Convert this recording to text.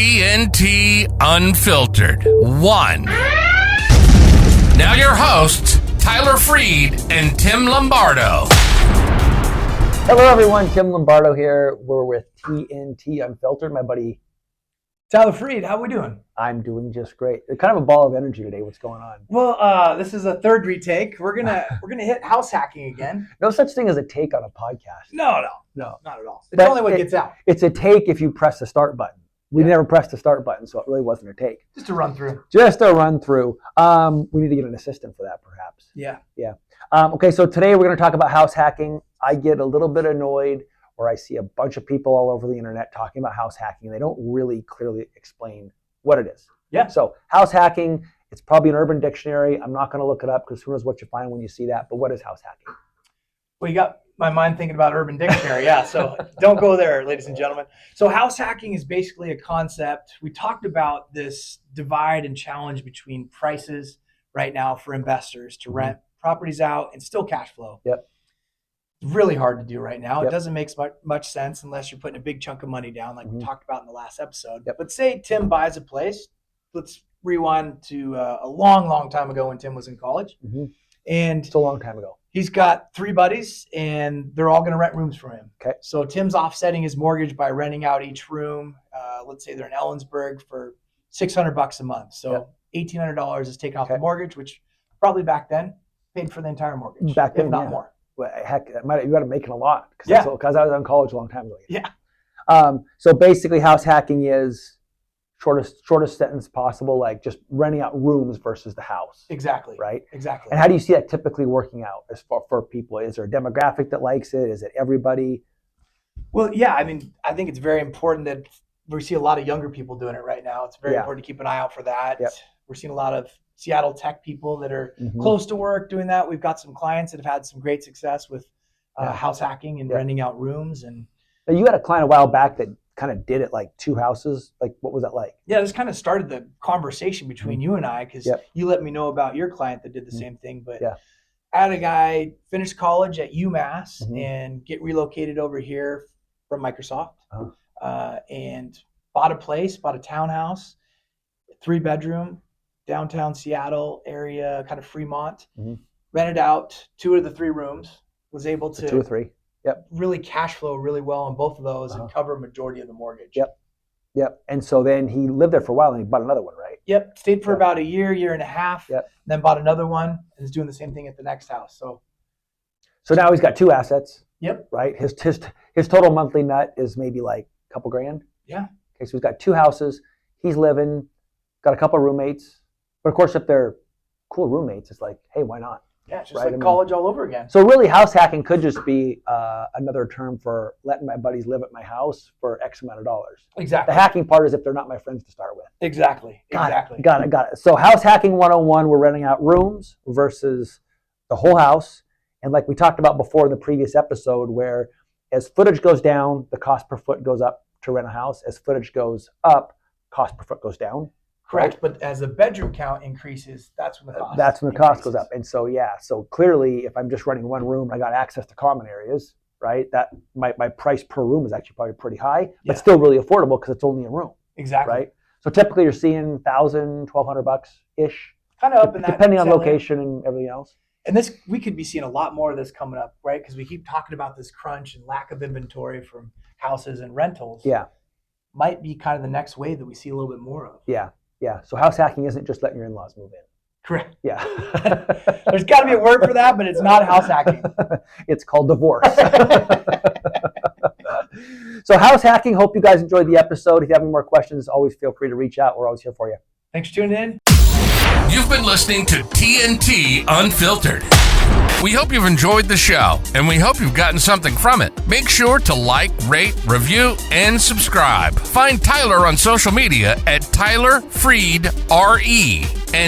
TNT Unfiltered 1. Now your hosts, Tyler Freed and Tim Lombardo. Hello everyone, Tim Lombardo here. We're with TNT Unfiltered. My buddy Tyler Freed, how we doing? I'm doing just great. It's kind of a ball of energy today. What's going on? Well, this is a third retake. We're gonna hit house hacking again. No such thing as a take on a podcast. No, not at all. It's But only what gets out. It's a take if you press the start button. We never pressed the start button, so it really wasn't a take. Just a run through. Just a run through. We need to get an assistant for that, perhaps. Yeah. Okay, so today we're going to talk about house hacking. I get a little bit annoyed where I see a bunch of people all over the internet talking about house hacking. They don't really clearly explain what it is. Yeah. So house hacking, it's probably an Urban Dictionary. I'm not going to look it up because who knows what you find when you see that. But what is house hacking? Well, you got my mind thinking about Urban Dictionary. Yeah. So don't go there, ladies and gentlemen. So house hacking is basically a concept. We talked about this divide and challenge between prices right now for investors to rent properties out and still cash flow. Yep. It's really hard to do right now. Yep. It doesn't make much sense unless you're putting a big chunk of money down like we talked about in the last episode. Yep. But say Tim buys a place. Let's rewind to a long time ago when Tim was in college. And It's a long time ago. he's got 3 buddies and they're all going to rent rooms from him. Okay. So Tim's offsetting his mortgage by renting out each room. Let's say they're in Ellensburg for $600 a month. So $1,800 is taken off the mortgage, which probably back then paid for the entire mortgage. Back then, if not more. Well, heck, you got to make it a lot because I was in college a long time ago. Yeah. So basically, house hacking is shortest sentence possible, like just renting out rooms versus the house. Exactly. Right. Exactly. And how do you see that typically working out as far for people? Is there a demographic that likes it? Is it everybody? Well, yeah. I mean, I think it's very important that we see a lot of younger people doing it right now. It's very important to keep an eye out for that. Yep. We're seeing a lot of Seattle tech people that are close to work doing that. We've got some clients that have had some great success with house hacking and renting out rooms. And now, you had a client a while back that kind of did it like 2 houses. Like, what was that like? yeah, this kind of started the conversation between you and I because you let me know about your client that did the same thing. But I had a guy finish college at UMass and get relocated over here from Microsoft and bought a townhouse, 3-bedroom, downtown Seattle area, kind of Fremont, rented out 2 of the 3 rooms, was able to 2 or 3. really cash flow really well on both of those and cover a majority of the mortgage. Yep. And so then he lived there for a while and he bought another one, right? Yep. Stayed for about a year and a half, Yep. then bought another one and is doing the same thing at the next house. So now he's got 2 assets. Yep. Right. His total monthly nut is maybe like a couple grand. Yeah. Okay. So he's got 2 houses. He's living, got a couple of roommates. But of course, if they're cool roommates, it's like, hey, why not? Yeah, it's just like college all over again. So really, house hacking could just be another term for letting my buddies live at my house for X amount of dollars. Exactly. The hacking part is if they're not my friends to start with. Exactly. Got it. So house hacking 101, we're renting out rooms versus the whole house. And like we talked about before in the previous episode, where as footage goes down, the cost per foot goes up to rent a house. As footage goes up, cost per foot goes down. Correct, right? but as the bedroom count increases, that's when the cost goes up. And so, so clearly, if I'm just renting one room, I got access to common areas, right? That my price per room is actually probably pretty high, but still really affordable because it's only a room. Exactly. Right? So typically you're seeing $1,000, $1,200-ish. Kind of up in that. Depending on location and everything else. And this, we could be seeing a lot more of this coming up, right? Because we keep talking about this crunch and lack of inventory from houses and rentals. Yeah. Might be kind of the next wave that we see a little bit more of. Yeah. So house hacking isn't just letting your in-laws move in. Correct. Yeah. There's got to be a word for that, but it's not house hacking. It's called divorce. So house hacking, hope you guys enjoyed the episode. If you have any more questions, always feel free to reach out. We're always here for you. Thanks for tuning in. You've been listening to TNT Unfiltered. We hope you've enjoyed the show, and we hope you've gotten something from it. Make sure to like, rate, review, and subscribe. Find Tyler on social media at Tyler Freed RE. And